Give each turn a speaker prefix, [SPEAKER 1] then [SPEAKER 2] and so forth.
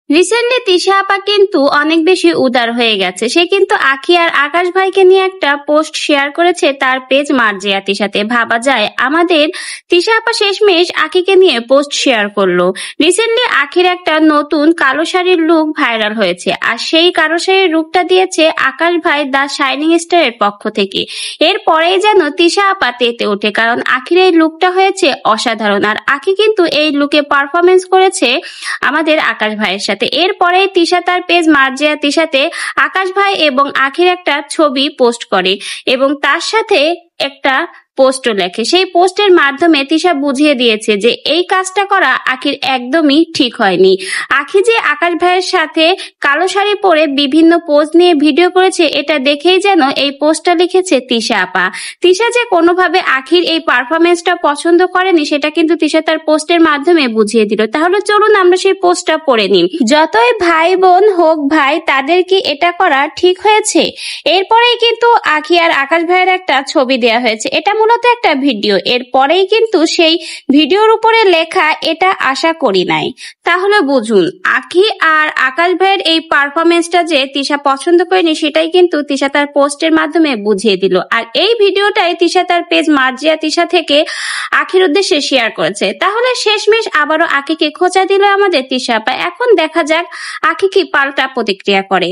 [SPEAKER 1] Recently Tisha আপা কিন্তু অনেক বেশি উদার হয়ে গেছে। সে কিন্তু আখি আর আকাশ ভাইকে নিয়ে একটা পোস্ট শেয়ার করেছে তার পেজ মার্জিয়া তিশাতে। ভাবা যায় আমাদের তিশা আপা শেষমেশ আখিকে নিয়ে পোস্ট শেয়ার করলো। রিসেন্টলি আখির একটা নতুন কালো শাড়ির লুক ভাইরাল হয়েছে, আর সেই কালো শাড়ির লুকটা দিয়েছে আকাশ ভাই দ্য শাইনিং স্টারের পক্ষ থেকে। এরপরেই যেন তিশা আপা তেতে ওঠে, কারণ আখির এই লুকটা হয়েছে অসাধারণ। আর আখি কিন্তু এই লুকে পারফরমেন্স করেছে আমাদের আকাশ ভাইয়ের সাথে। এরপরে তিশা তার পেজ মার্জিয়া তিশাতে আকাশ ভাই এবং আখির একটা ছবি পোস্ট করে এবং তার সাথে একটা পোস্টও লেখে। সেই পোস্টের মাধ্যমে তিশা বুঝিয়ে দিয়েছে যে এই কাজটা করা আখির একদমই ঠিক হয়নি। আখি যে আকাশ ভাইয়ের সাথে কালো শাড়ি পরে বিভিন্ন পোজ নিয়ে ভিডিও করেছে, এটা দেখেই যেন এই পোস্টটা লিখেছে তিশা আপা। তিশা যে কোনোভাবে আখির এই পারফরমেন্সটা পছন্দ করেনি সেটা কিন্তু তিশা তার পোস্টের মাধ্যমে বুঝিয়ে দিল। তাহলে চলুন আমরা সেই পোস্টটা পড়ে নিই। যতই ভাই বোন হোক ভাই, তাদের কি এটা করা ঠিক হয়েছে? এরপরেই কিন্তু আখি আর আকাশ ভাইয়ের একটা ছবি দেয়া হয়েছে। এটা মূলত একটা ভিডিও। এরপরেই কিন্তু সেই ভিডিওর উপরে লেখা এটা আশা করি নাই। তাহলে বুঝুন আখি আর আকাশ ভাইয়ের এই পারফরমেন্সটা যে তিশা পছন্দ করেনি সেটাই কিন্তু তিশা তার পোস্টের মাধ্যমে বুঝিয়ে দিল। আর এই ভিডিওটাই তিশা তার পেজ মার্জিয়া তিশা থেকে আখির উদ্দেশ্যে শেয়ার করেছে। তাহলে শেষমেশ আবারও আখিকে খোঁচা দিল আমাদের তিশা আপা। এখন দেখা যাক আখি কি পাল্টা প্রতিক্রিয়া করে।